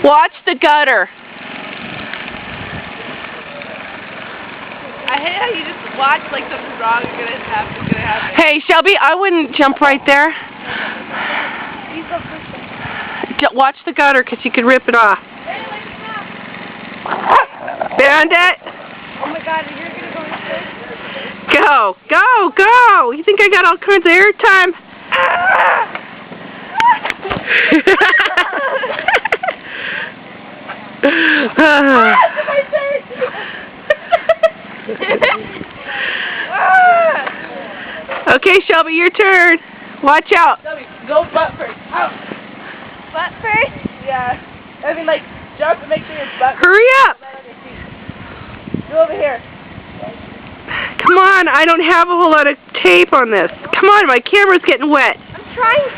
Watch the gutter. I hate how you just watch like something wrong is gonna happen. Hey, Shelby, I wouldn't jump right there. You go first. Watch the gutter, because you could rip it off. Bandit! Oh my god, you're gonna go first? Go! Go! Go! You think I got all kinds of airtime? Okay, Shelby, your turn. Watch out. Shelby, go butt first. Out. Butt first? Yeah. I mean, like, jump and make sure your butt. Hurry up. Go over here. Come on, I don't have a whole lot of tape on this. Come on, my camera's getting wet. I'm trying